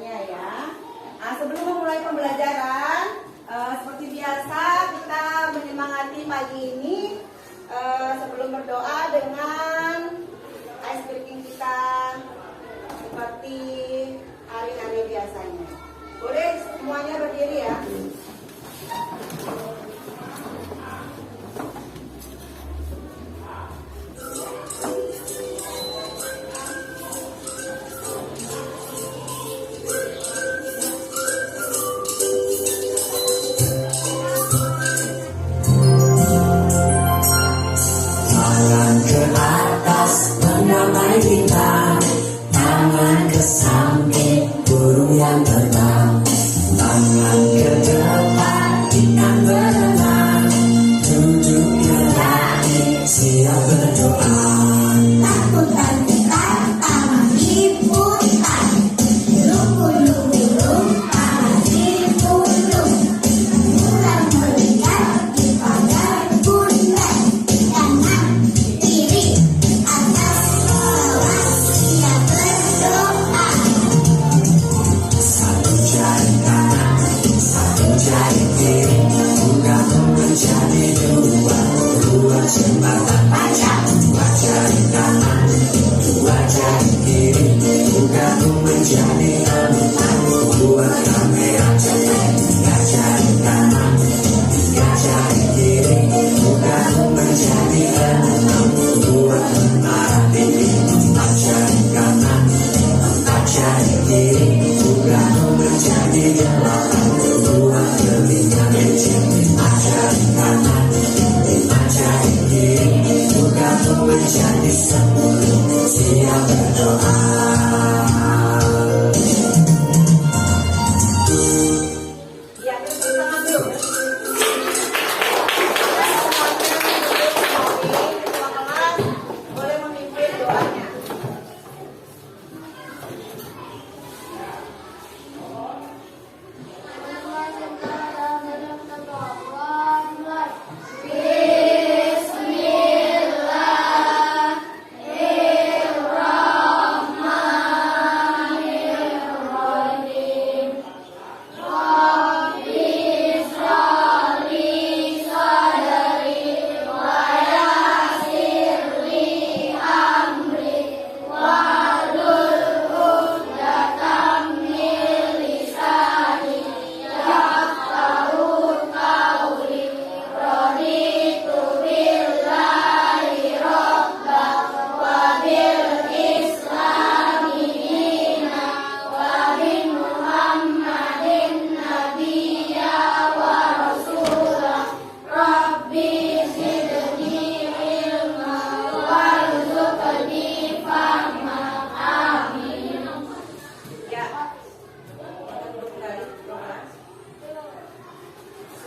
biasanya ya. Nah, sebelum memulai pembelajaran, seperti biasa kita menyemangati pagi ini sebelum berdoa dengan ice breaking kita seperti hari-hari biasanya. Boleh semuanya berdiri ya. Tangan ke atas mendamai kita, tangan ke samping burung yang terbang, tangan ke depan ikan berenang, duduk berlari siap berdoa. Lakukan tangan diputar, lunggu-lunggu tangan dipulung, mulai melihat di pagar bunda. Jembatan baca, dua jari kanan, dua jari kiri, bergabung menjadi empat. Buat kamera cepet, tiga jari kanan, tiga jari kiri, bergabung menjadi enam. Buat menara tinggi, empat jari kanan, empat jari kiri, bergabung menjadi delapan. Buat telinga kecil, lima jari kanan, lima jari kiri, bergabung menjadi 10. Siap berdoa. Ya, tangan dulu. Ketua kelas boleh memimpin doanya.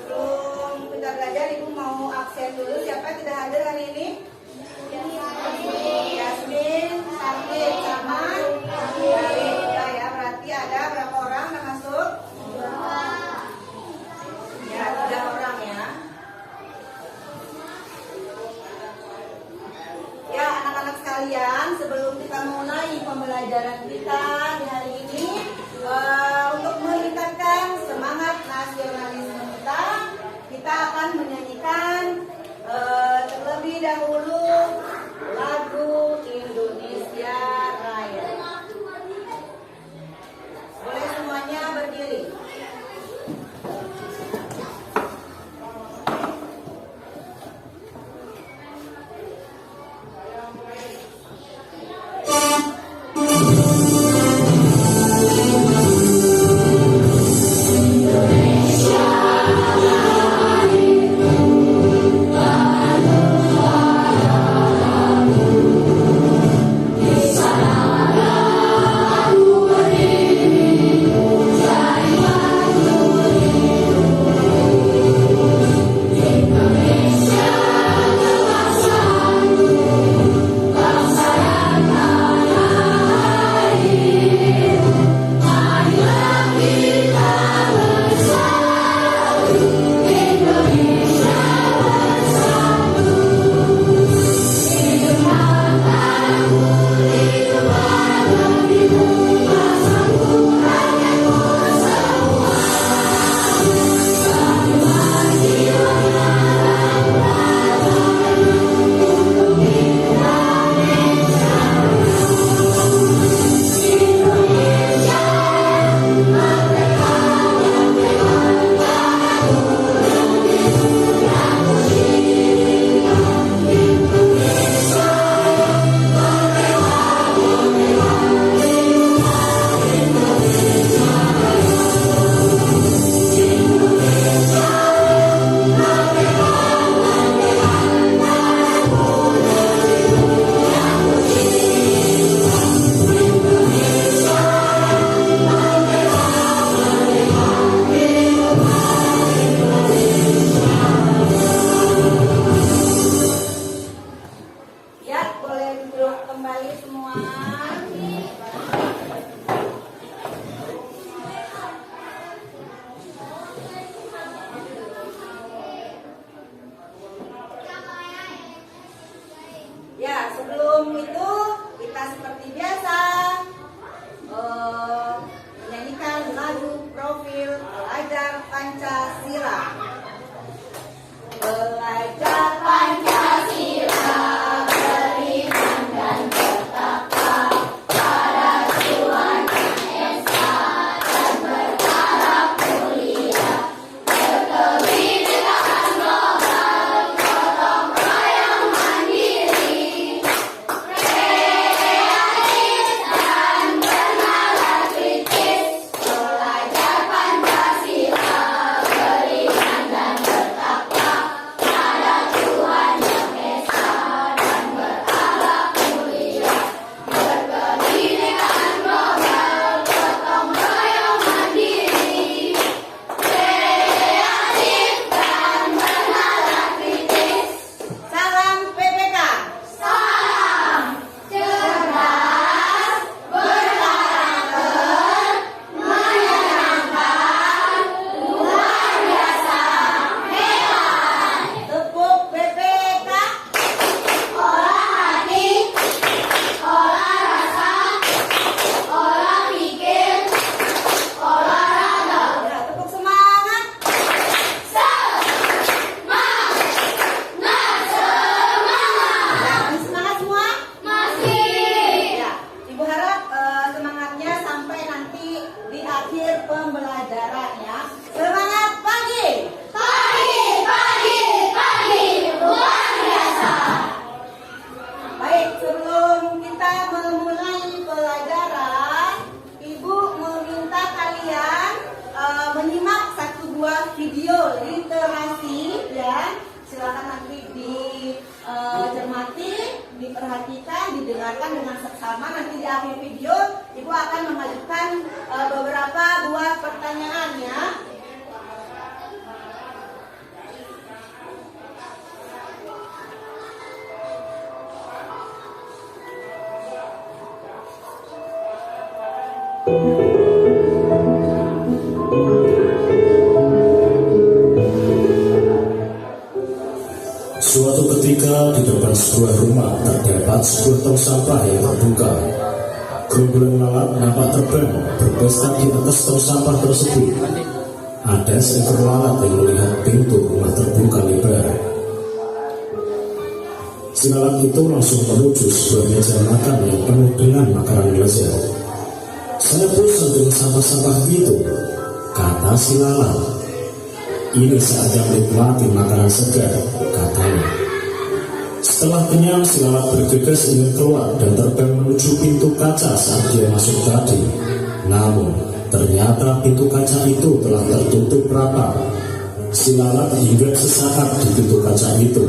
Sebelum kita belajar, Ibu mau absen dulu. Siapa yang tidak hadir hari ini? Yasmin, Sakit, sama dari kita ya. Berarti ada berapa orang yang masuk? Ya, 3 orang ya. Ya, anak-anak sekalian, sebelum kita mulai pembelajaran kita di hari ini, untuk meningkatkan semangat nasionalisme kita akan menyanyikan terlebih dahulu lagu Indonesia Raya. Boleh semuanya berdiri. Pancasila. Belajar Pancasila, beriman dan bertakwa pada Tuhan Yang Esa dan berharap mulia, berkebinekaan global, gotong royong mandiri, kreatif dan bernalar kritis. Belajar Pancasila, beriman dan bertakwa pada Tuhan Yang Esa dan berakhlak mulia, berkebinekaan global, gotong royong mandiri, kreatif dan bernalar kritis. Salam PPK. Salam cerdas, berkarakter, menyenangkan, luar biasa, hebat. Tepuk PPK. Olah hati, olah rasa, olah pikir, olahraga. Ya, tepuk semangat. Semangat. Masih semangat semua? Masih. Ya, Ibu harap semangatnya sampai nanti di akhir pembelajaran ya. Semangat pagi. Pagi, luar biasa. Baik, sebelum kita memulai pelajaran, Ibu meminta kalian menyimak satu buah video literasi ya. Silakan nanti dicermati, diperhatikan, didengarkan dengan seksama. Nanti di akhir video Ibu akan mengajukan beberapa buah pertanyaan ya. Suatu ketika di depan sebuah rumah terdapat sebuah tong sampah yang terbuka. Gerombolan lalat nampak terbang berpesta di atas tong sampah tersebut. Ada seekor lalat yang melihat pintu rumah terbuka lebar. Si lalat itu langsung menuju sebuah meja makan yang penuh dengan makanan lezat. Saya bosan dengan sampah-sampah itu, kata si lalat. Ini saatnya menikmati makanan segar, katanya. Setelah kenyang, si lalat bergegas ingin keluar dan terbang menuju pintu kaca saat dia masuk tadi. Namun, ternyata pintu kaca itu telah tertutup rapat. Si lalat hinggap sesaat di pintu kaca itu,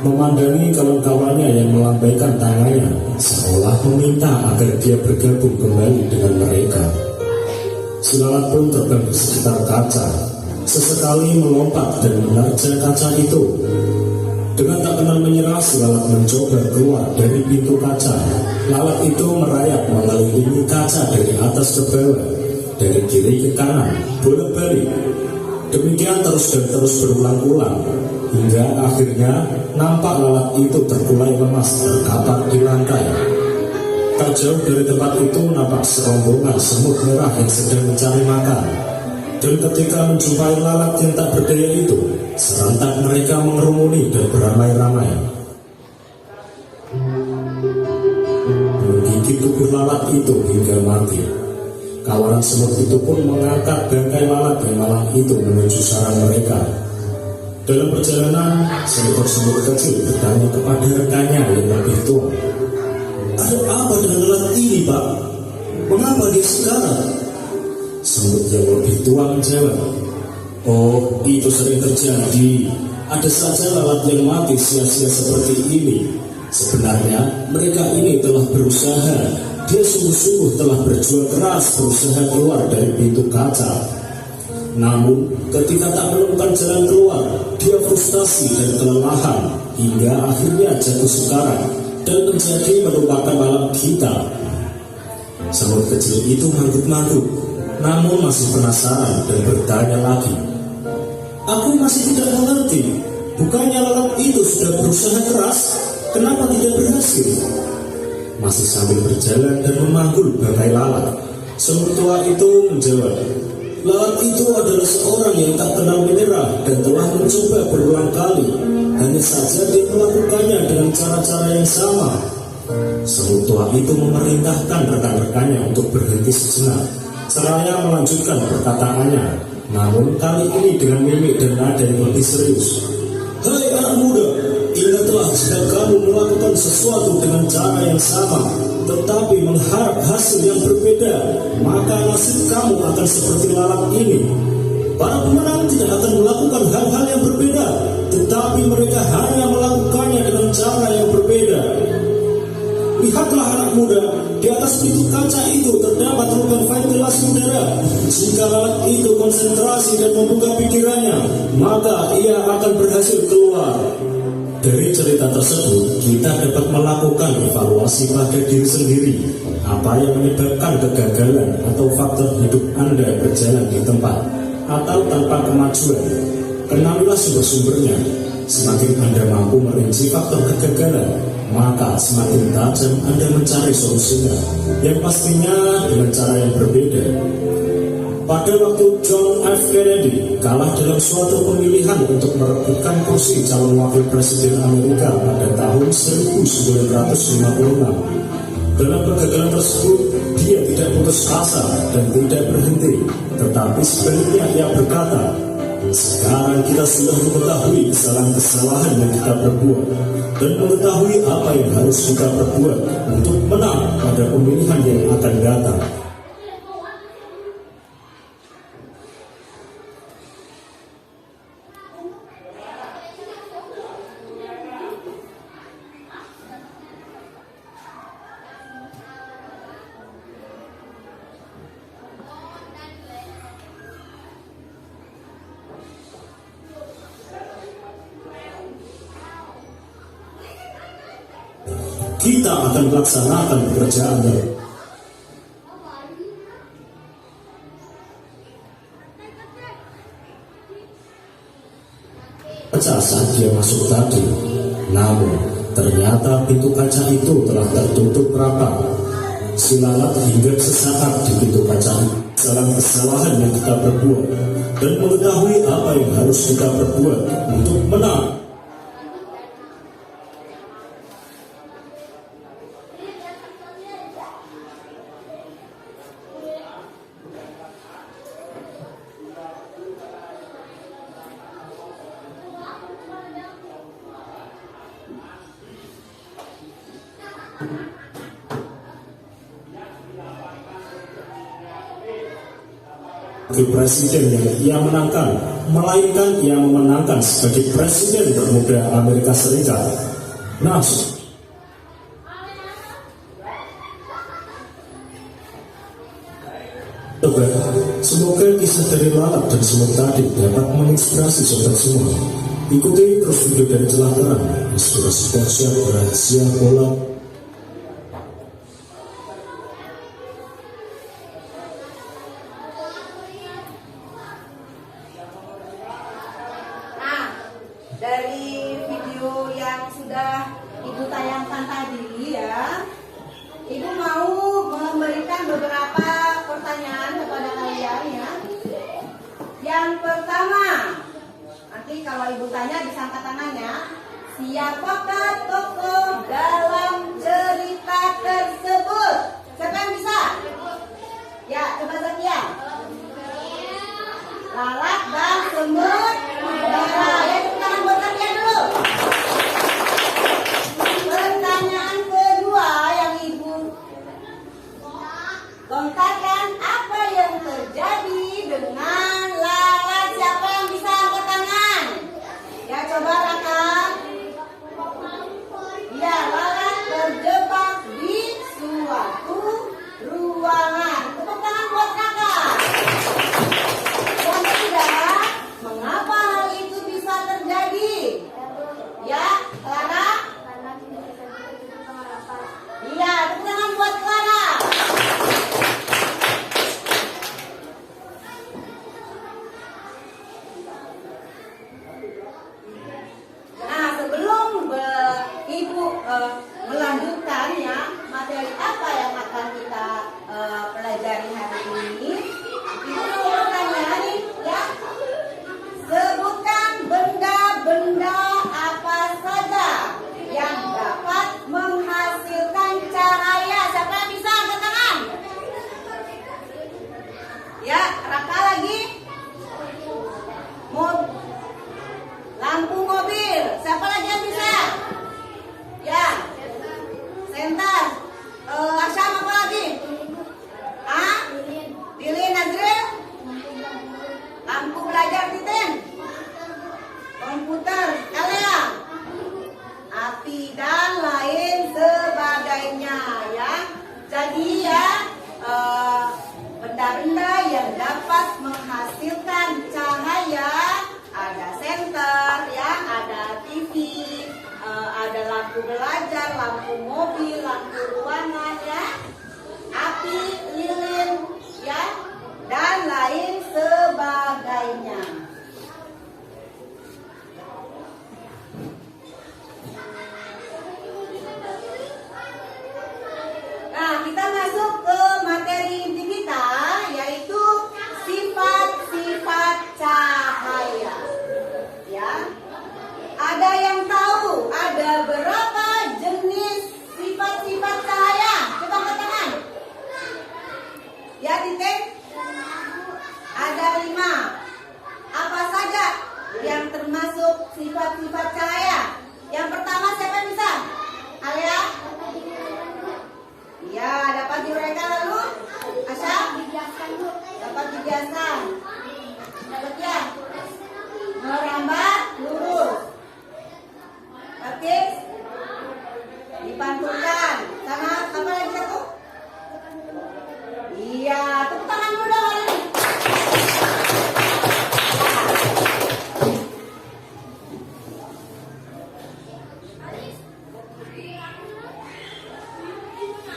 memandangi kawan-kawannya yang melambaikan tangannya, seolah meminta agar dia bergabung kembali dengan mereka. Si lalat pun terbang di sekitar kaca, sesekali melompat dan menerjang kaca itu. Dengan tak kenal menyerah, si lalat mencoba keluar dari pintu kaca. Lalat itu merayap mengelilingi kaca dari atas ke bawah, dari kiri ke kanan, bolak-balik. Demikian terus dan terus berulang-ulang, hingga akhirnya nampak lalat itu terkulai lemas terkapar di lantai. Tak jauh dari tempat itu nampak serombongan semut merah yang sedang mencari makan. Dan ketika menjumpai lalat yang tak berdaya itu, serentak mereka mengerumuni dan beramai-ramai, menggigit tubuh lalat itu hingga mati. Kawanan semut itu pun mengangkat bangkai lalat yang malang itu menuju sarang mereka. Dalam perjalanan, seekor semut kecil bertanya kepada rekannya yang lebih tua, "Ada apa dengan lalat ini, Pak? Mengapa dia sekarat?" Semut yang lebih tua menjawab, "Oh, itu sering terjadi. Ada saja lalat yang mati sia-sia seperti ini. Sebenarnya mereka ini telah berusaha. Dia sungguh-sungguh telah berjuang keras berusaha keluar dari pintu kaca. Namun ketika tak menemukan jalan keluar, dia frustasi dan kelelahan hingga akhirnya jatuh sekarat dan menjadi merupakan malam kita." Semut kecil itu manggut-manggut, namun masih penasaran dan bertanya lagi, "Aku masih tidak mengerti. Bukannya lalat itu sudah berusaha keras, kenapa tidak berhasil?" Masih sambil berjalan dan memanggul bangkai lalat, semut tua itu menjawab, Lalat itu adalah seorang yang tak kenal menyerah dan telah mencoba berulang kali. Hanya saja dia melakukannya dengan cara-cara yang sama. Semut tua itu memerintahkan rekan-rekannya untuk berhenti sejenak. Seraya melanjutkan perkataannya, namun kali ini dengan mimik dan nada yang lebih serius. Hai anak muda, ingatlah jika kamu melakukan sesuatu dengan cara yang sama, tetapi mengharap hasil yang berbeda, maka nasib kamu akan seperti lalat ini. Para pemenang tidak akan melakukan hal-hal yang berbeda, tetapi mereka hanya melakukannya dengan cara yang berbeda. Lihatlah anak muda, di atas pintu kaca itu terdapat rongga ventilasi udara. Jika lalat itu konsentrasi dan membuka pikirannya, maka ia akan berhasil keluar. Dari cerita tersebut, kita dapat melakukan evaluasi pada diri sendiri. Apa yang menyebabkan kegagalan atau faktor hidup Anda berjalan di tempat atau tanpa kemajuan. Kenalilah sumber-sumbernya. Semakin Anda mampu merinci faktor kegagalan, maka semakin tajam Anda mencari solusinya, yang pastinya dengan cara yang berbeda. Pada waktu John F. Kennedy kalah dalam suatu pemilihan untuk merebutkan kursi calon wakil presiden Amerika pada tahun 1956. Dalam kegagalan tersebut, dia tidak putus asa dan tidak berhenti, tetapi sebaliknya ia berkata, sekarang kita sudah mengetahui kesalahan-kesalahan yang kita perbuat dan mengetahui apa yang harus kita perbuat untuk menang pada pemilihan yang akan datang. Kita akan melaksanakan pekerjaannya. Pecah saat dia masuk tadi, namun ternyata pintu kaca itu telah tertutup rapat. Si lalat hingga sesaat di pintu kaca kesalahan yang kita perbuat dan mengetahui apa yang harus kita perbuat untuk menang. Presiden yang ia menangkan, melainkan ia memenangkan sebagai presiden termuda Amerika Serikat. Nah, semoga kisah dari lalat dan semut tadi dapat menginspirasi sobat semua. Ikuti terus video dari Celah Terang, inspirasi spesial rahasia bola. Dari video yang sudah Ibu tayangkan tadi ya, Ibu mau memberikan beberapa pertanyaan kepada kalian ya. Yang pertama, nanti kalau Ibu tanya bisa angkat tangannya. Siapakah tokoh dalam cerita tersebut? Siapa yang bisa? Ya, coba Zakia. Lalat dan semut udara. Ya, tepuk tangan buat kalian dulu. Pertanyaan kedua yang Ibu lontarkan, apa yang terjadi dengan lalat? Siapa yang bisa angkat tangan? Ya, coba rekan. Ya, lalat terjebak di suatu ruangan. Tepuk tangan buat kalian. dapat menghasilkan cahaya. Ada senter ya, ada TV, ada lampu belajar, lampu mobil, lampu ruangan ya, api lilin ya, dan lain sebagainya. Nah, kita masuk ke materi inti kita, yaitu sifat-sifat cahaya. Ya, ada yang tahu ada berapa jenis sifat-sifat cahaya? Coba angkat tangan. Ya, titik. Ada 5. Apa saja yang termasuk sifat-sifat cahaya? Yang pertama siapa yang bisa? Alia? Ya, dapat diuraikan lalu? Asya? Dapat dibiasakan. Dapat ya? Merambat lurus. Oke? Dipantulkan. Sama apa lagi satu? Iya, tepuk tangan dulu dong hari ini.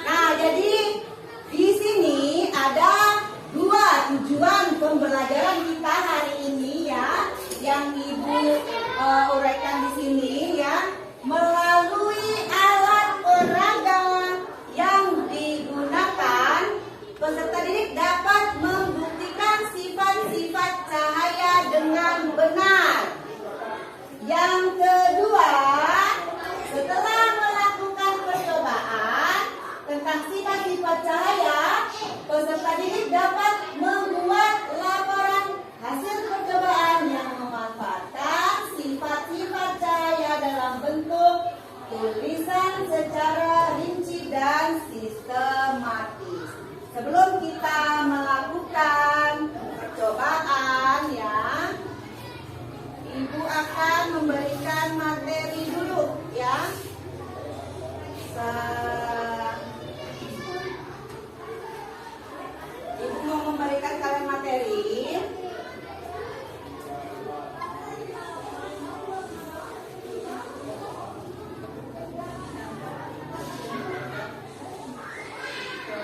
Nah, jadi di sini ada 2 tujuan pembelajaran kita hari ini ya, yang Ibu uraikan di sini ya. Melalui alat peraga yang digunakan, peserta didik dapat membuktikan sifat-sifat cahaya dengan benar. Yang kedua, setelah melakukan percobaan tentang sifat-sifat cahaya, peserta didik dapat membuat laporan hasil percobaan yang memanfaatkan sifat-sifat cahaya dalam bentuk tulisan secara rinci dan sistematis. Sebelum kita melakukan percobaan ya, Ibu akan memberikan materi dulu ya. Ibu mau memberikan kalian materi.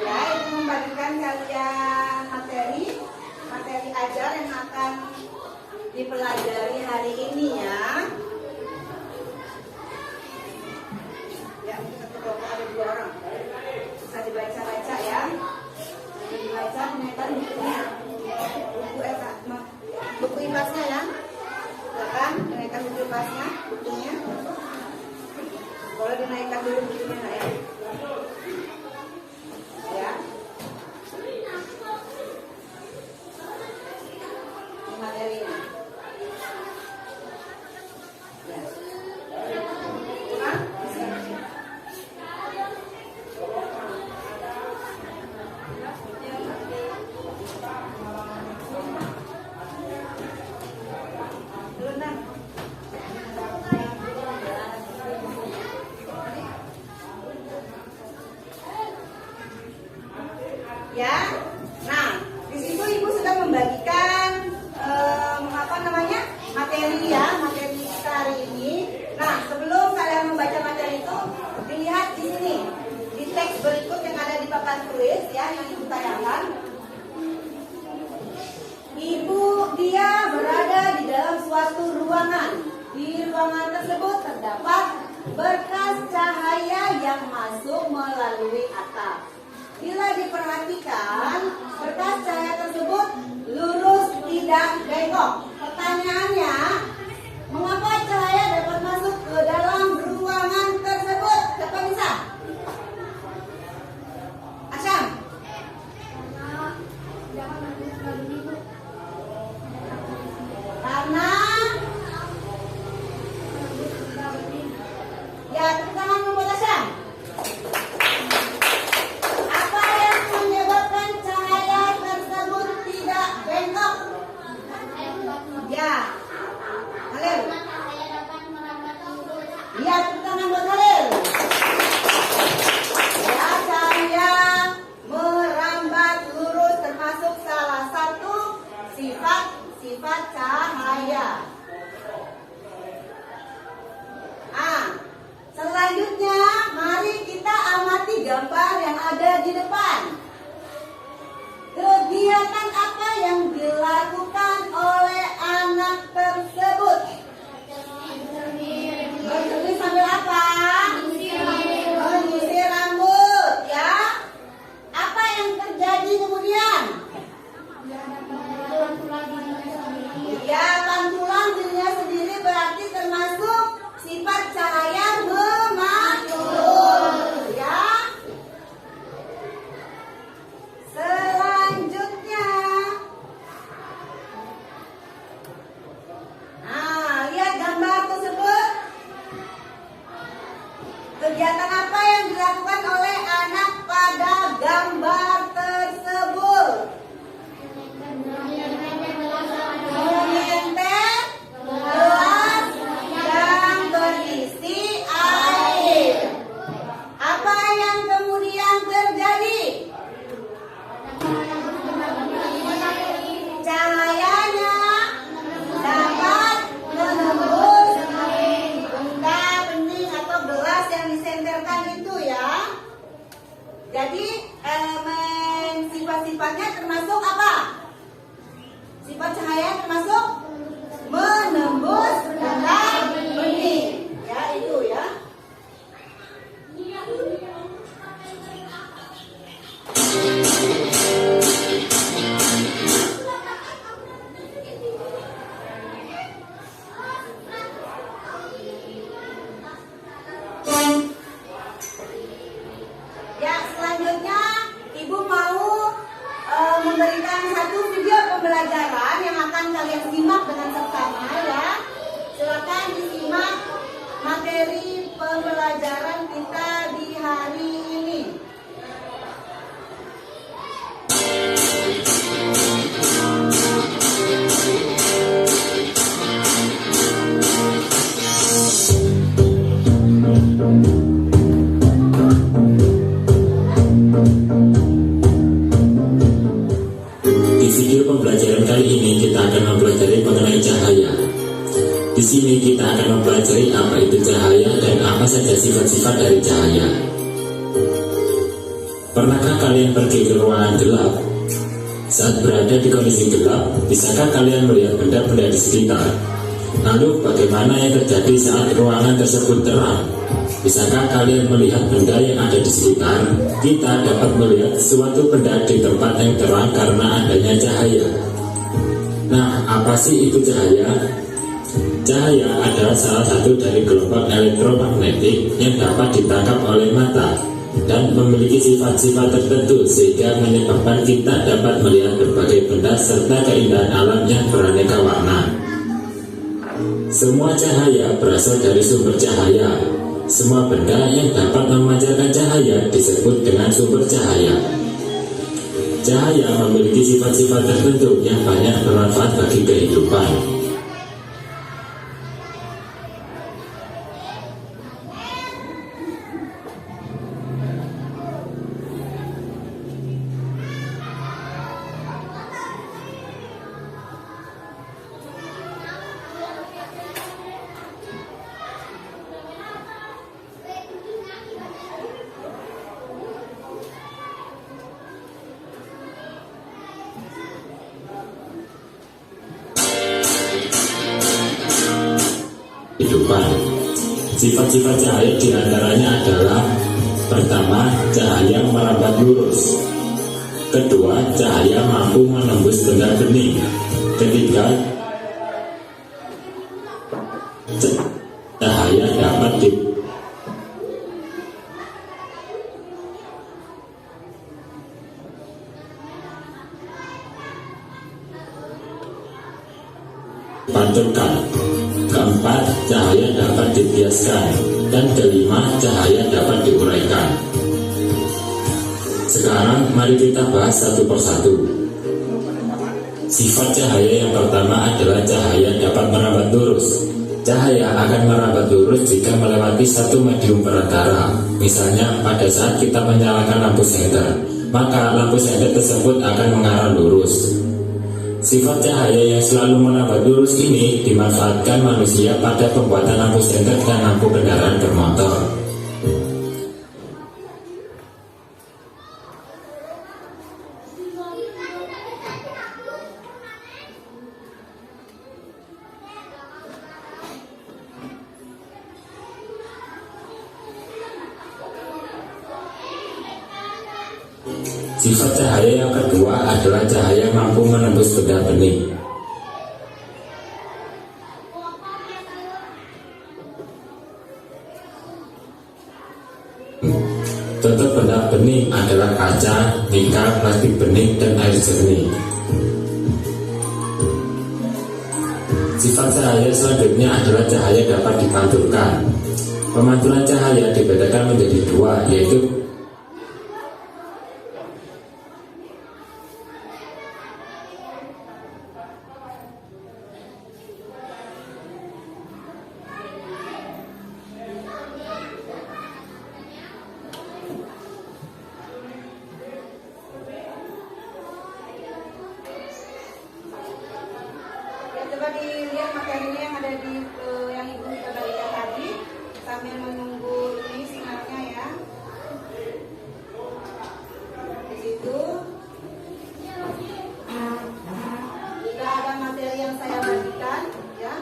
Ya, Ibu memberikan kalian materi ajar yang akan dipelajari hari ini ya. Ya, satu kelompok ada 2 orang. Bisa dibaca-baca ya. Dibaca, dinaikkan bukunya. Buku impasnya ya. Silakan dinaikkan buku impasnya, bukunya. Boleh dinaikkan dulu bukunya nak ya. Ya. Ini materinya. Ya. Nah, di sini. Ya, nah di situ Ibu sudah membagikan materi ya, materi kita hari ini. Nah, sebelum kalian membaca materi itu, dilihat di sini di teks berikut yang ada di papan tulis ya, yang Ibu tayangkan. Ibu dia berada di dalam suatu ruangan. Di ruangan tersebut terdapat berkas cahaya yang masuk melalui atap. Bila diperhatikan, berkas cahaya tersebut lurus tidak bengkok. Pertanyaannya, mengapa cahaya dapat masuk ke dalam ruangan tersebut? Siapa bisa? Asyam? Karena ya, tepuk tangan buat Asyam. Apa yang menyebabkan cahaya tersebut tidak bengkok? sifat cahaya. Selanjutnya mari kita amati gambar yang ada di depan. Kegiatan apa yang dilakukan oleh anak tersebut? Bersih sambil apa? Menyisir rambut, ya. Apa yang terjadi kemudian? Ya, pantulan dirinya sendiri berarti termasuk sifat cahaya memantul, ya. Selanjutnya, lihat gambar tersebut. Kegiatan apa yang dilakukan oleh anak pada gambar tersebut? Menyentet gelas yang berisi air. Apa yang kemudian terjadi? Cahayanya dapat menembus benda bening atau gelas yang disenterkan itu, ya. Jadi elemen sifat-sifatnya termasuk apa? Sifat cahaya termasuk menembus benda bening, ya, itu ya. Ya, selanjutnya Ibu mau memberikan satu video pembelajaran yang akan kalian simak dengan seksama, ya. Silakan disimak materi pembelajaran kita di hari ini. Di video pembelajaran kali ini kita akan mempelajari mengenai cahaya. Di sini kita akan mempelajari apa itu cahaya dan apa saja sifat-sifat dari cahaya. Pernahkah kalian pergi ke ruangan gelap? Saat berada di kondisi gelap, bisakah kalian melihat benda-benda di sekitar? Lalu bagaimana yang terjadi saat ruangan tersebut terang? Bisakah kalian melihat benda yang ada di sekitar? Kita dapat melihat suatu benda di tempat yang terang karena adanya cahaya. Nah, apa sih itu cahaya? Cahaya adalah salah satu dari gelombang elektromagnetik yang dapat ditangkap oleh mata dan memiliki sifat-sifat tertentu sehingga menyebabkan kita dapat melihat berbagai benda serta keindahan alam yang beraneka warna. Semua cahaya berasal dari sumber cahaya. Semua benda yang dapat memancarkan cahaya disebut dengan sumber cahaya. Cahaya memiliki sifat-sifat tertentu yang banyak bermanfaat bagi kehidupan. Sifat-sifat cahaya diantaranya adalah: pertama, cahaya merambat lurus; kedua, cahaya mampu menembus benda bening; ketiga, cahaya dapat dipantulkan; keempat, cahaya dapat dibiaskan; dan kelima, cahaya dapat diuraikan. Sekarang mari kita bahas satu persatu. Sifat cahaya yang pertama adalah cahaya dapat merambat lurus. Cahaya akan merambat lurus jika melewati satu medium perantara. Misalnya pada saat kita menyalakan lampu senter, maka lampu senter tersebut akan mengarah lurus. Sifat cahaya yang selalu menambah lurus ini dimanfaatkan manusia pada pembuatan lampu senter dan lampu kendaraan bermotor. Sifat cahaya yang kedua adalah cahaya mampu menembus benda bening. Contoh benda bening adalah kaca, nika, plastik bening, dan air jernih. Sifat cahaya selanjutnya adalah cahaya dapat dipantulkan. Pemantulan cahaya dibedakan menjadi dua, yaitu coba dilihat materinya yang ada di yang ibu coba lihat tadi sambil menunggu ini sinyalnya ya. Di situ sudah ada materi yang saya bagikan ya.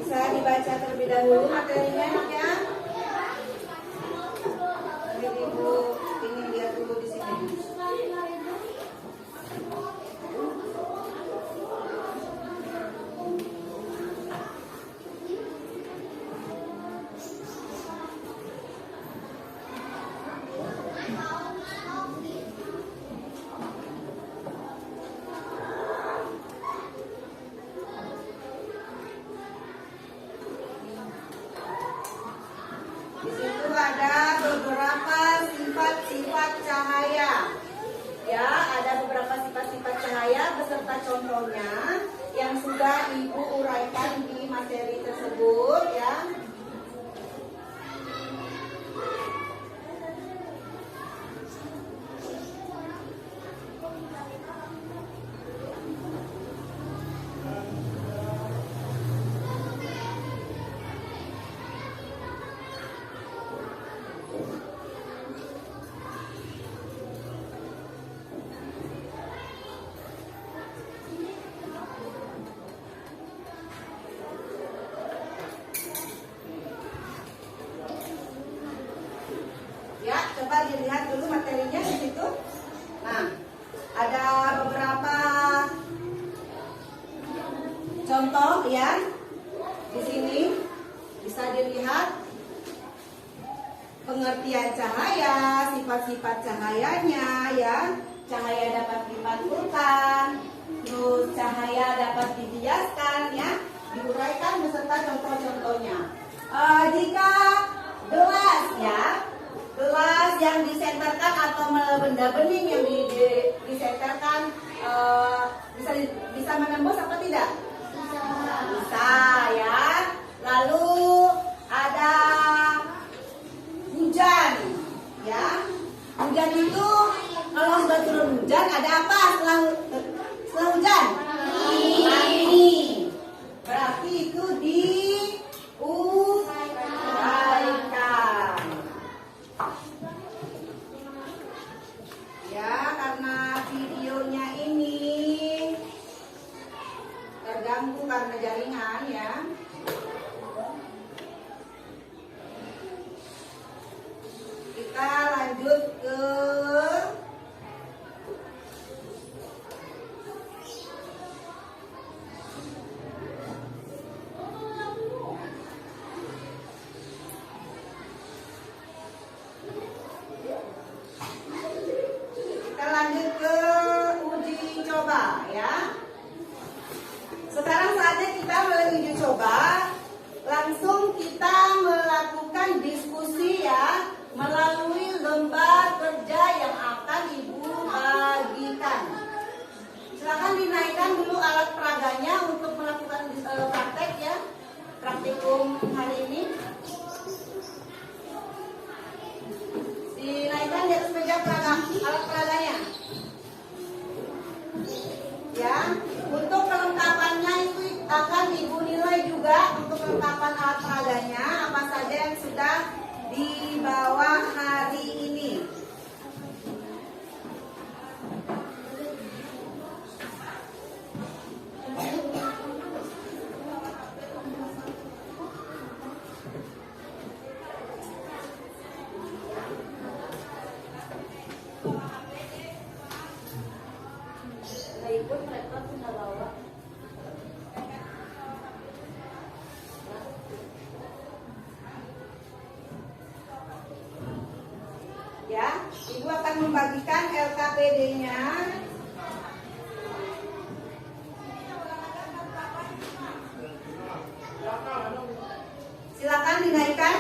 Bisa dibaca terlebih dahulu materinya ya. Jadi ibu ingin lihat dulu di sini. Di situ ada beberapa sifat-sifat cahaya. Ya, ada beberapa sifat-sifat cahaya beserta contohnya yang sudah ibu uraikan di materi tersebut ya. Ya, coba dilihat dulu materinya di situ. Nah, ada beberapa contoh ya. Di sini bisa dilihat pengertian cahaya, sifat-sifat cahayanya ya. Cahaya dapat dipantulkan, terus cahaya dapat dibiaskan ya. Diuraikan beserta contoh-contohnya. Jika gelas ya, gelas yang disenterkan atau benda bening yang disenterkan bisa menembus apa tidak? Bisa ya. Lalu ada hujan ya. Hujan itu kalau sudah turun hujan ada apa setelah hujan? Angin. Berarti itu diuraikan. Ya, karena videonya ini terganggu karena jaringan ya. Kita lanjut ke uji coba ya. Sekarang saatnya kita mulai uji coba. Langsung kita melakukan diskusi ya melalui lembar kerja yang akan ibu membagikan LKPD-nya. Silakan dinaikkan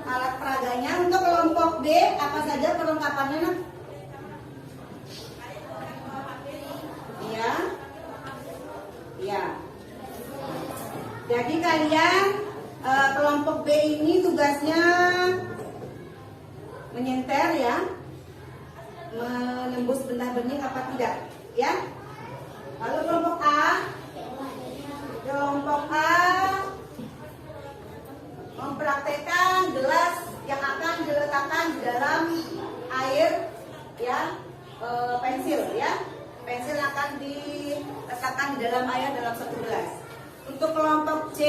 alat peraganya. Untuk kelompok B, apa saja perlengkapannya, Nak? Iya. Iya. Jadi kalian kelompok B ini tugasnya menyentel ya, menembus benih-benih apa tidak, ya. Lalu kelompok A mempraktekkan gelas yang akan diletakkan di dalam air, ya, pensil, ya. Pensil akan diletakkan di dalam air dalam satu gelas. Untuk kelompok C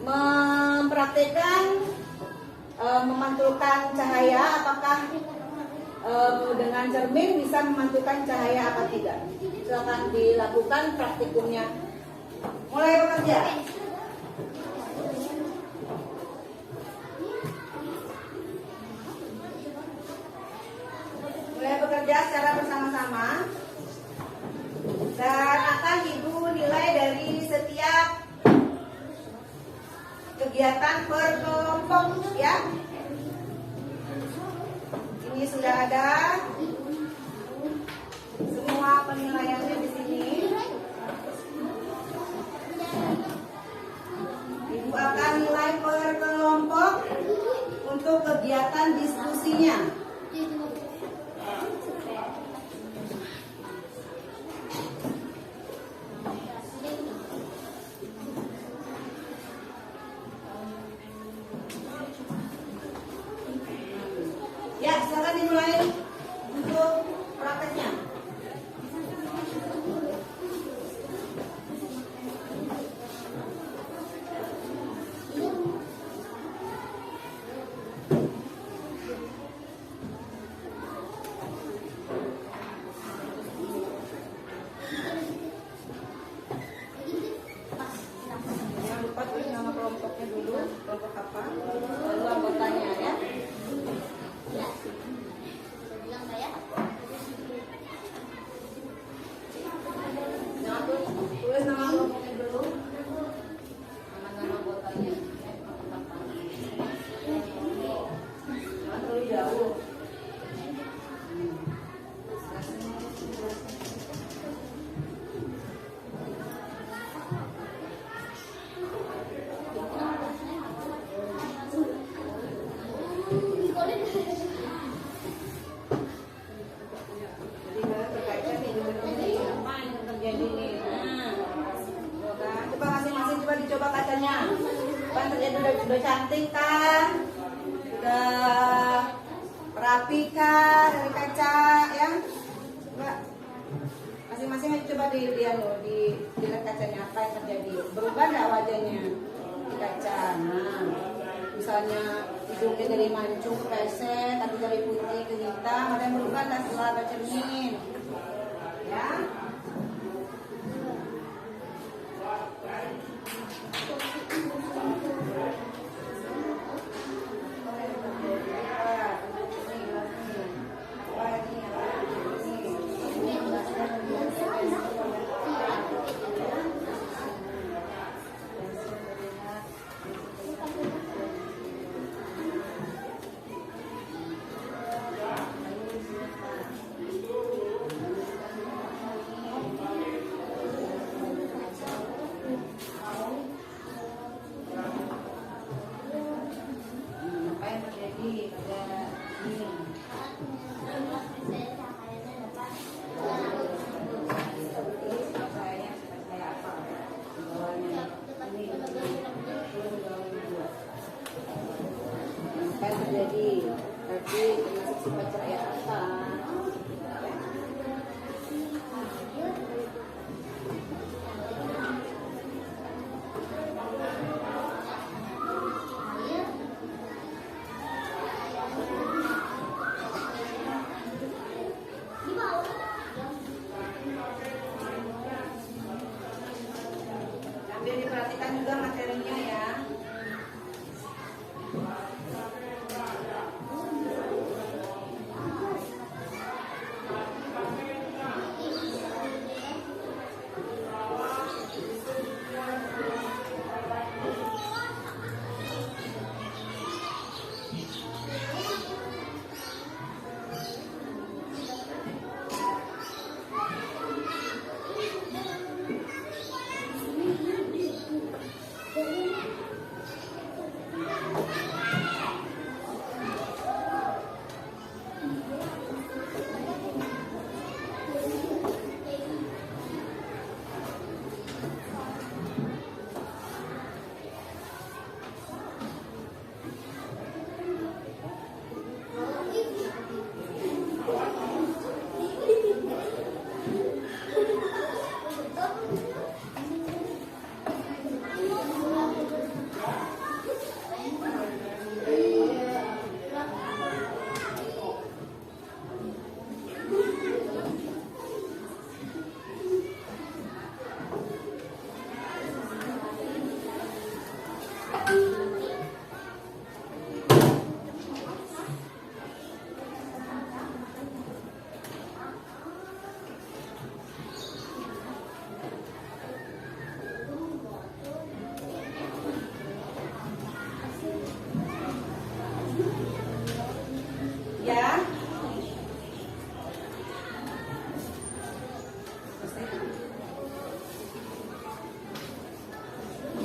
mempraktekkan memantulkan cahaya, apakah dengan cermin bisa memantulkan cahaya apa tidak. Silakan dilakukan praktikumnya. Mulai bekerja. Mulai bekerja secara bersama-sama. Dan akan Ibu nilai dari setiap kegiatan per kelompok, ya. Ini sudah ada semua penilaiannya di sini. Ibu akan nilai per kelompok untuk kegiatan diskusinya. Ya, silakan dimulai untuk prakteknya. Jangan lupa tulis nama kelompoknya dulu, kelompok apa, lalu anggotanya, ya. Tulis nama kelompoknya dulu, nama anggotanya. Jangan terlalu jauh. Jadi berkaitan nih apa yang terjadi nih. Coba masing-masing coba dicoba kacanya. Kan terjadi udah cantik kan? Udah rapi kan dari kaca, ya? Coba masing-masing aja coba dilihat kacanya apa yang terjadi. Berubah nggak wajahnya di kaca? Nah, misalnya hidungnya dari mancung ke pesek, tapi dari putih ke hitam, ada yang berubah nggak setelah bercermin? Ya?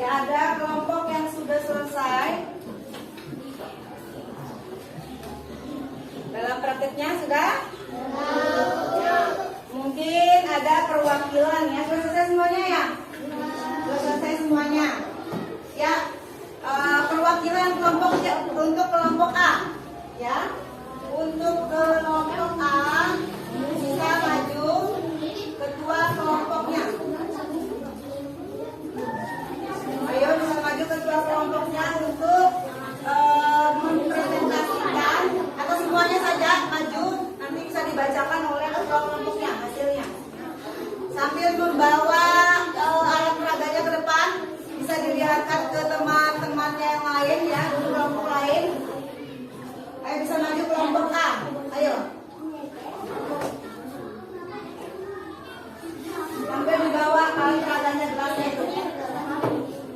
Ya, ada kelompok yang sudah selesai. Dalam prakteknya sudah? Ya. Mungkin ada perwakilan ya. Sudah selesai semuanya ya? Sudah selesai semuanya. Ya. Perwakilan kelompok untuk kelompok A. Ya. Untuk kelompok A bisa maju ketua kelompoknya. Ayo bisa maju ketua kelompoknya untuk mempresentasikan, atau semuanya saja maju, nanti bisa dibacakan oleh ketua kelompoknya hasilnya. Sambil membawa alat peraganya ke depan, bisa dilihatkan ke teman-temannya yang lain ya, untuk kelompok lain. Ayo bisa maju kelompok A. Ayo. Sambil dibawa alat peraganya gelasnya itu.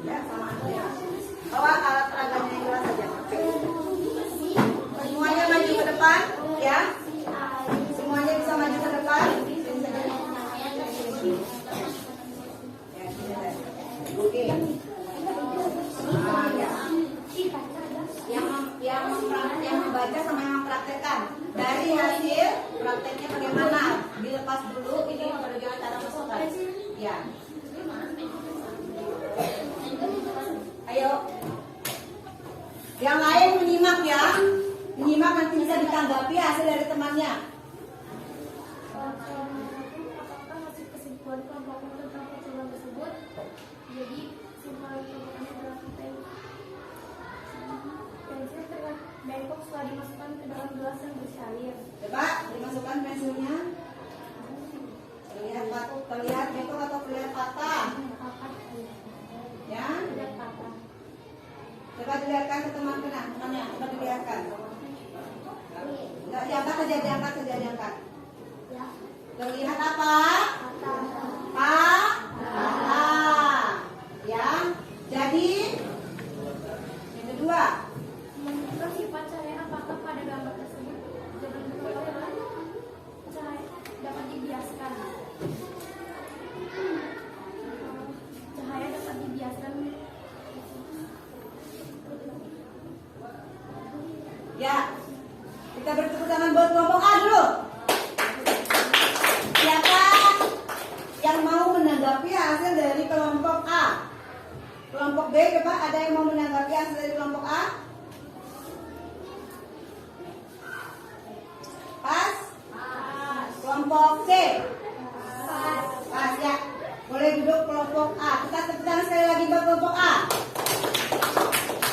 Ya, sama aja. Bawa alat peraganya yang gelas saja. Semuanya maju ke depan, ya. Semuanya bisa maju ke depan. Oke. Yang membaca sama yang mempraktekkan. Dari hasil prakteknya bagaimana? Dilepas dulu ini bagaimana cara masukkan. Ya. Ayo. Yang lain menyimak ya. Menyimak nanti bisa ditanggapi hasil dari temannya. Apakah hasil kesimpulan kelompok tentang percobaan tersebut? Jadi kesimpulan kelompoknya adalah pensil terlihat bengkok setelah dimasukkan ke dalam gelas yang bercair. Coba dimasukkan pensilnya. Terlihat bengkok atau terlihat patah? Ya. Terlihat patah. Coba dilihatkan ke temannya. Coba dilihatkan. Enggak diangkat saja, diangkat. Ya. Terlihat apa? Patah. Patah. Ya. Jadi yang kedua, Menentukan sifat cahaya apakah pada gambar tersebut cahaya dapat dibiaskan. Cahaya dapat dibiaskan. ya. Kita bertepuk tangan buat kelompok A dulu. Siapa yang mau menanggapi hasil dari kelompok A? Kelompok B, coba ada yang mau menanggapi hasil dari kelompok A? Pas? Kelompok C? Pas ya. Boleh duduk kelompok A. Kita tepuk tangan sekali lagi buat kelompok A.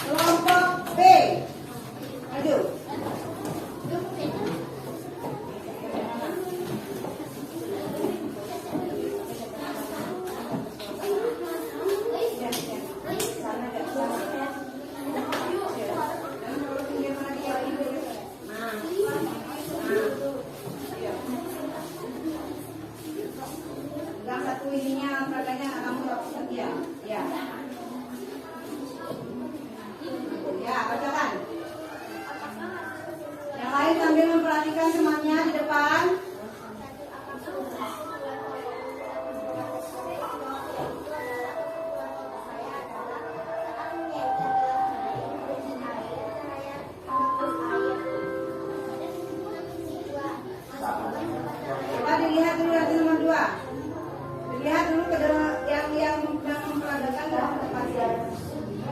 Kelompok B. Maju. Satu ininya peraganya kamu lakukan ya. Ya. Ya, bacakan. Yang lain sambil memperhatikan semuanya di depan. Coba dilihat dulu lagi nomor 2. Dilihat dulu ke yang memperagakan dalam tempat ya.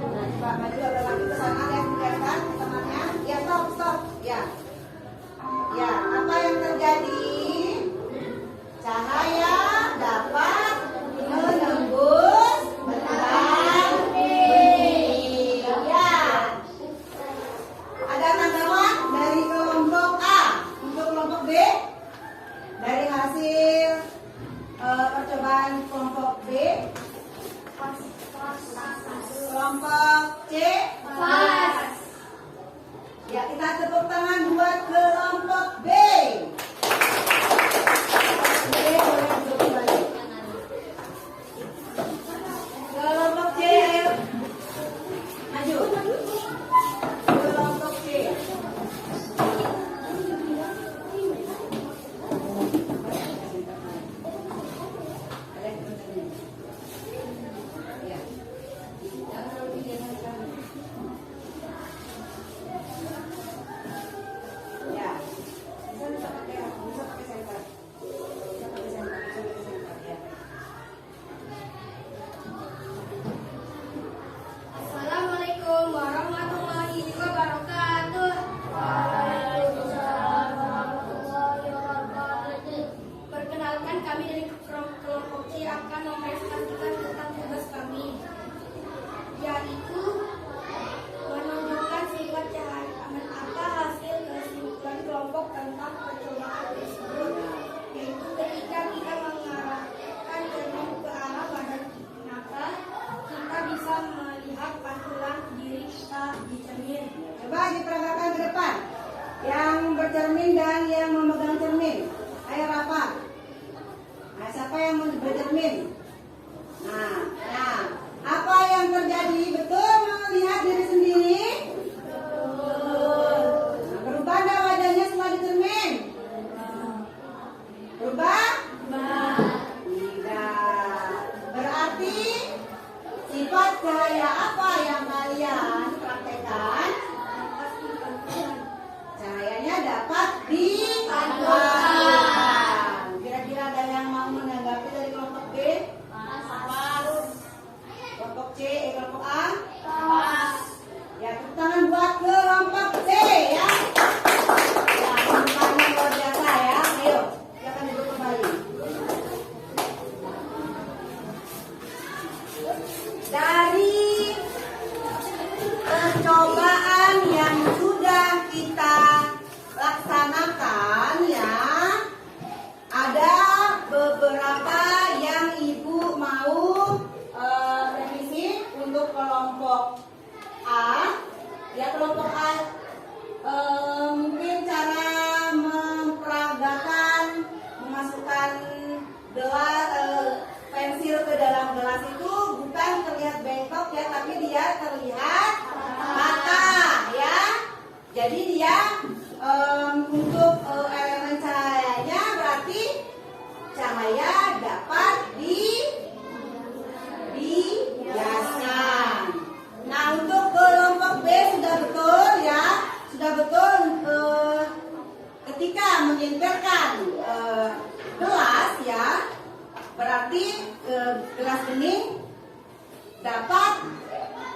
Coba maju agak lagi ke sana, lihat dilihatkan temannya. Ya, stop. Ya. Ya, apa yang terjadi? Cahaya dapat menembus benang benih. Ya. Ada tanggapan dari kelompok A untuk kelompok B? Dari hasil percobaan kelompok B, kelompok C, bercermin dan yang memegang cermin. Ayo rapat. Nah, siapa yang mau bercermin? Nah, apa yang terjadi? Betul melihat diri sendiri? Betul. Nah, berubah nggak wajahnya setelah dicermin? Berubah? Tidak. Berarti sifat cahaya apa yang kalian praktekkan? Cahayanya dapat dipantulkan. Kira-kira ada yang mau menanggapi dari kelompok B? Kelompok C, kelompok A? Ya, tepuk tangan buat kelompok C ya. Ya, semuanya luar biasa ya. Ayo, silakan duduk kembali. Dari percobaan yang sudah kita laksanakan ya, ada beberapa yang ibu mau revisi untuk kelompok A. Ya, kelompok A mungkin cara memperagakan memasukkan pensil ke dalam gelas itu bukan terlihat bengkok ya, tapi dia terlihat patah ya. Jadi dia untuk elemen cahayanya berarti cahaya dapat dibiaskan. Nah, untuk kelompok B sudah betul ya, sudah betul ketika menyingkirkan gelas ya, berarti gelas bening dapat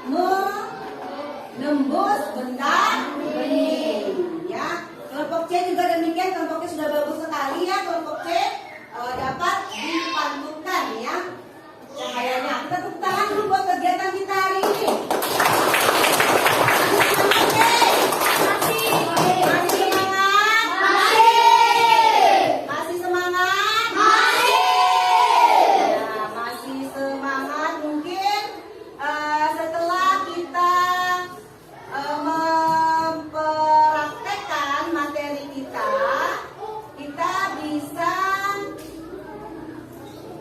menembus benda bening ya. Kelompok C juga demikian, kelompok C sudah bagus sekali ya, kelompok C dapat dipantulkan ya cahayanya. Kita tepuk tangan dulu buat kegiatan kita hari ini.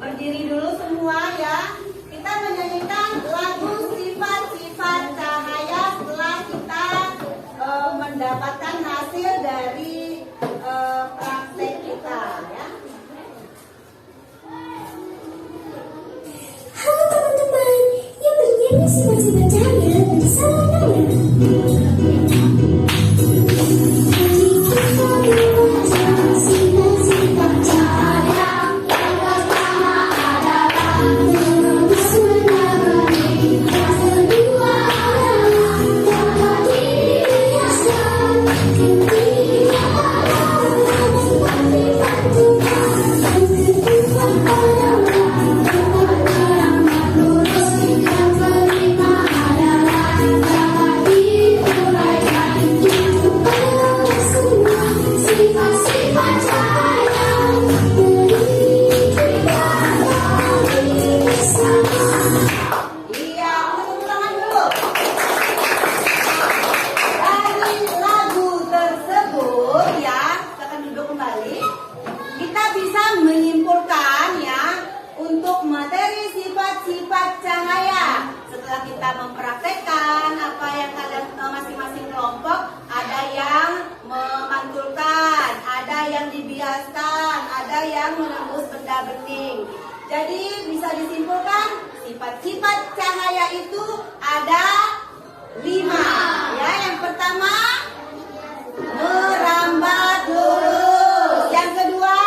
Berdiri dulu semua ya. Kita menyanyikan lagu sifat-sifat cahaya setelah kita mendapatkan hasil dari praktek kita ya. Halo teman-teman yang bernyanyi sifat-sifat cahaya bersama Naura. Sifat-sifat cahaya yang pertama adalah menembus benda bening, yang kedua adalah dapat dihiaskan, ketiga adalah dapat dipantulkan, yang keempat adalah dapat merambat lurus, yang kelima adalah dapat diuraikan. Itu adalah semua sifat-sifat cahaya benih kita bersama. Iya, tepuk tangan dulu. Dari lagu tersebut ya, kita akan duduk kembali. Kita bisa menyimpulkan ya untuk materi sifat-sifat cahaya. Setelah kita mempraktekkan apa yang kalian masing-masing kelompok, ada yang memantulkan, ada yang dibiaskan, ada yang menembus benda bening. Jadi bisa disimpulkan sifat-sifat cahaya itu ada 5 ya. Yang pertama merambat lurus, yang kedua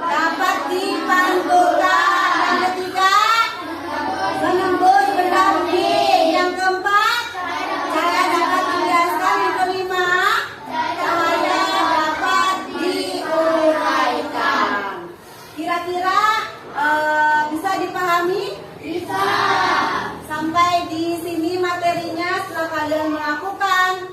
dapat dipantulkan, yang ketiga menembus benda bening, yang keempat cahaya dapat dibiaskan, yang kelima cahaya dapat diuraikan. Kira-kira bisa dipahami? Bisa. Sampai di sini materinya. Setelah kalian melakukan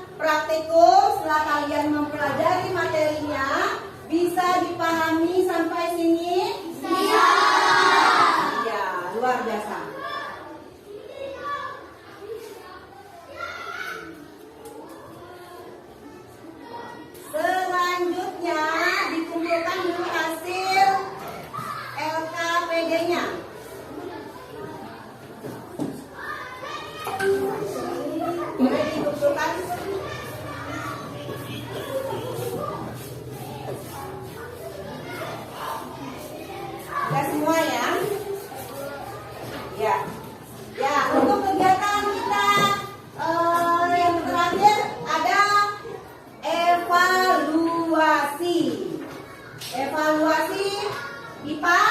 evaluasi. Evaluasi IPA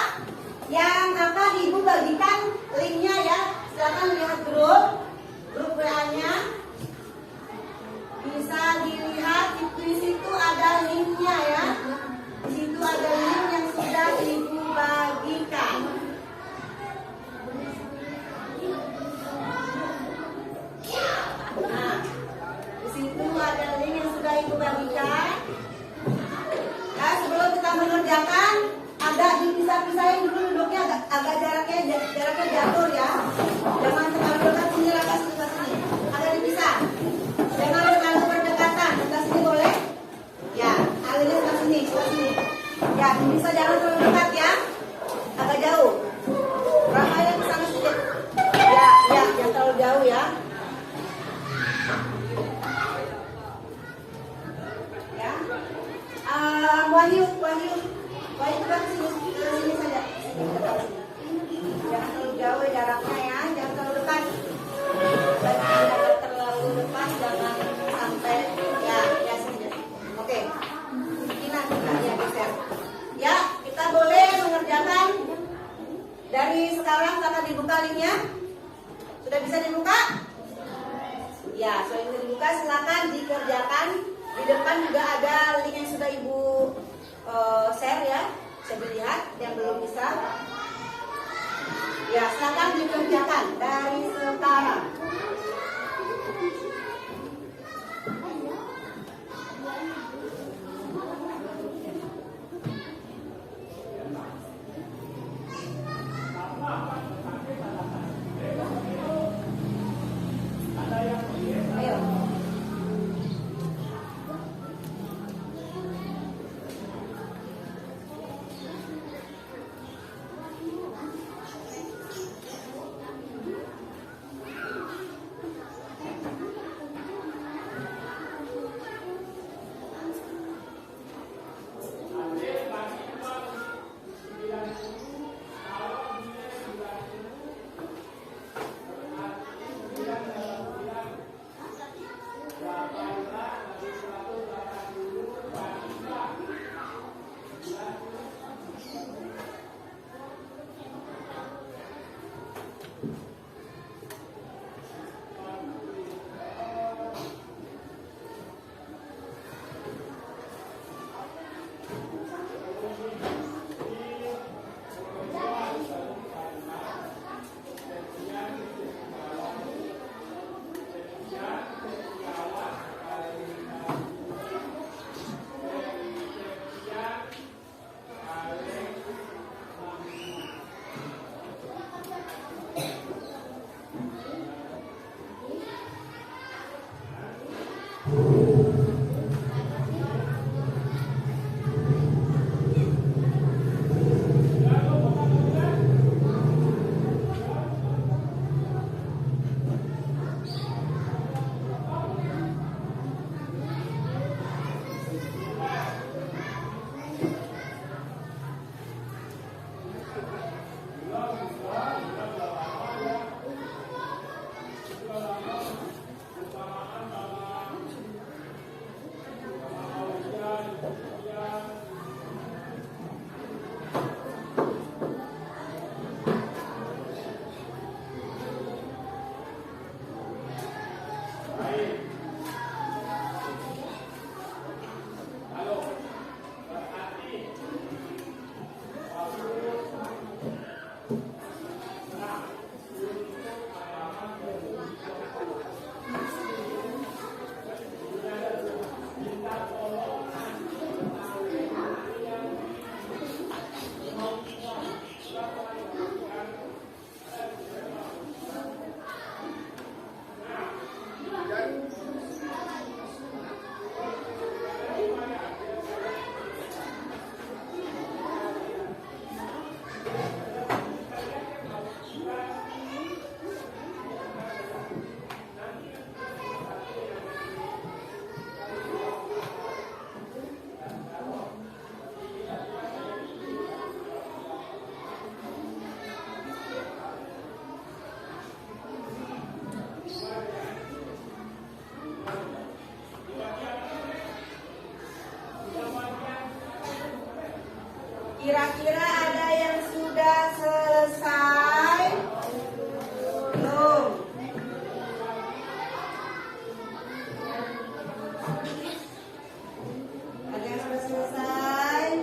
yang akan Ibu bagikan linknya ya. Silakan lihat grup WA-nya. Bisa dilihat di situ ada linknya ya. Di situ ada link yang sudah Ibu bagikan. Nah, di situ ada link yang sudah Ibu bagikan. Nah, sebelum kita mengerjakan, agak dipisah-pisahin dulu duduknya, agak jaraknya jauh ya. Jangan terlalu dekat sini, agak sini. Agak dipisah. Jangan terlalu berdekatan. Dekat sini boleh? Ya, agaknya sebelah sini. Ya, bisa jangan terlalu dekat ya. Agak jauh. Rafael ke sana sedikit. Ya, jangan terlalu jauh ya. Ya. Wahyu juga ke sini saja. Jangan terlalu jauh jaraknya ya, jangan terlalu dekat. Jangan terlalu dekat, jangan sampai ya sini. Oke. Ini nanti ya geser. Ya, kita boleh mengerjakan dari sekarang. Akan dibuka linknya. Sudah bisa dibuka? Ya, sudah bisa dibuka. Silakan dikerjakan. Di depan juga ada link yang sudah Ibu share ya. Bisa dilihat yang belum bisa. Ya, silakan dikerjakan dari sekarang. Ayo. Kira-kira ada yang sudah selesai? Belum? Ada yang sudah selesai?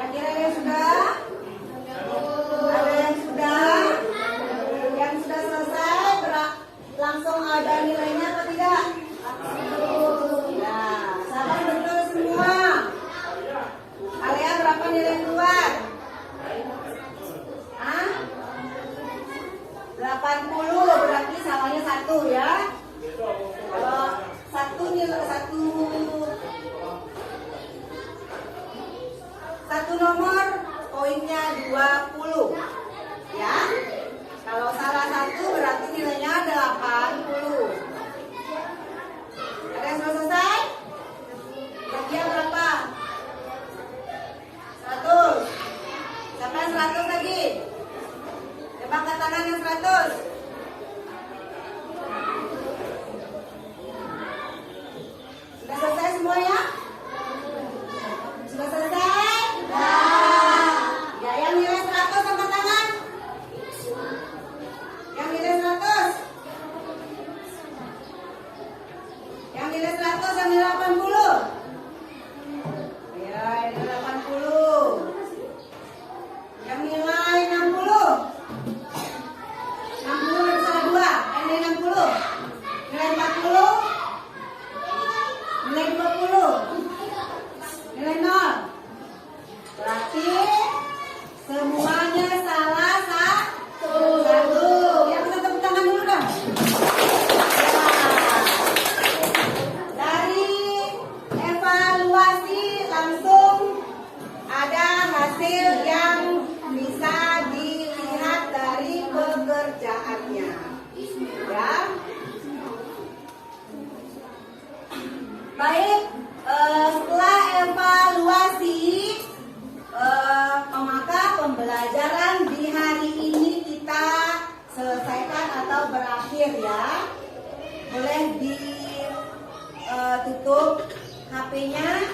Kira-kira yang sudah? Ada yang sudah? Yang sudah selesai langsung ada nilainya atau tidak? Ya, sabar betul semua. Kalian berapa nilai keluar? Hah? 80, berarti salahnya 1 ya. Kalau satu nomor poinnya 20 ya. Kalau salah satu berarti nilainya 80. Ada yang sudah selesai? Bagian berapa? 100. Siapa yang 100 lagi? Coba angkat tangan yang 100. Sudah selesai semuanya? Sudah selesai? Ya, yang nilai 100 angkat tangan. Yang nilai 100. Yang nilai 100, yang nilai 80. Ya, yang nilai 80. Yang nilai 60. 60 ada salah 2. Nilai 60. Nilai 40. Nilai 20. Nilai 0. Berarti semuanya salah satu. Ya, kita tepuk tangan dulu dong. Ya. Dari evaluasi langsung ada hasil yang bisa dilihat dari pekerjaannya. Ya. Baik, setelah evaluasi, maka pembelajaran di hari ini kita selesaikan atau berakhir ya. Boleh ditutup HP-nya,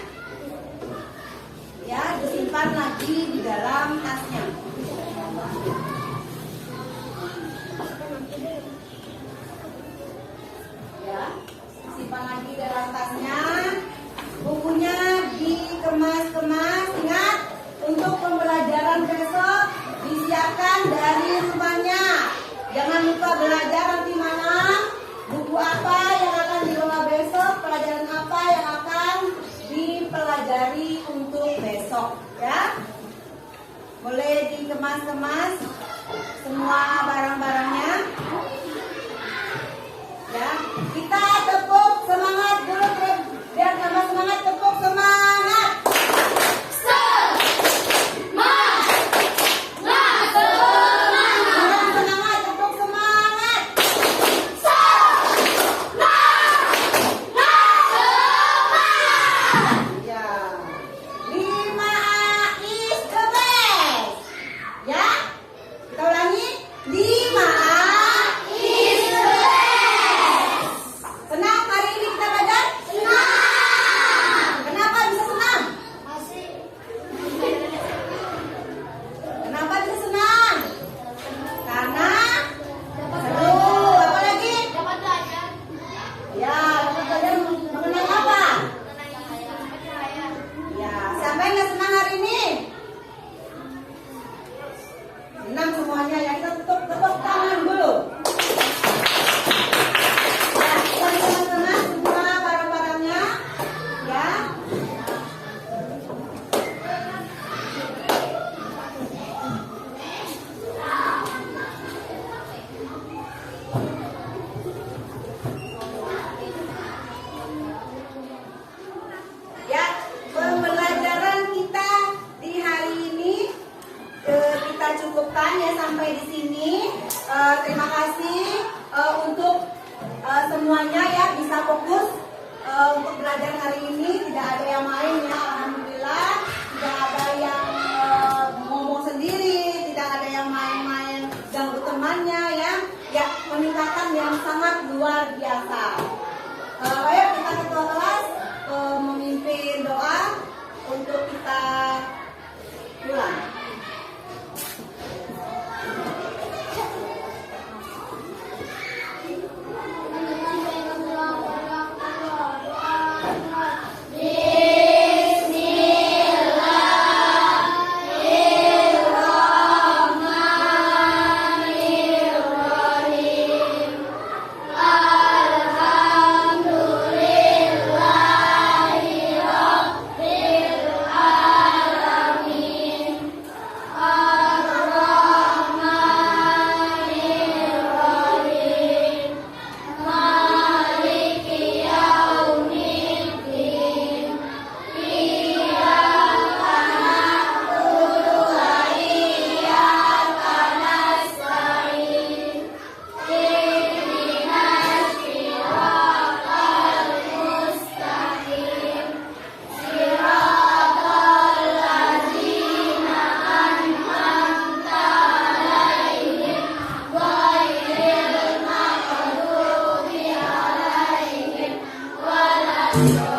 ya, disimpan lagi di dalam tasnya. Ya, simpan lagi dalam tasnya. Bukunya dikemas-kemas. Ingat, untuk pembelajaran besok disiapkan dari rumahnya. Jangan lupa belajar nanti malam. Buku apa yang akan dibawa besok, pelajaran apa yang akan dipelajari untuk besok, ya. Boleh dikemas-kemas semua barang-barangnya. Ya, kita tepuk semangat dulu biar tambah semangat. Tepuk semangat. Semangat, tepuk semangat. Ya, 5A is the best. Ya, kita ulangi. 5A semuanya ya bisa fokus untuk belajar hari ini, tidak ada yang main ya, alhamdulillah, tidak ada yang ngomong sendiri, tidak ada yang main-main ganggu temannya ya, ya peningkatan yang sangat luar biasa. Ayo kita ketua kelas memimpin doa untuk kita pulang. Yeah.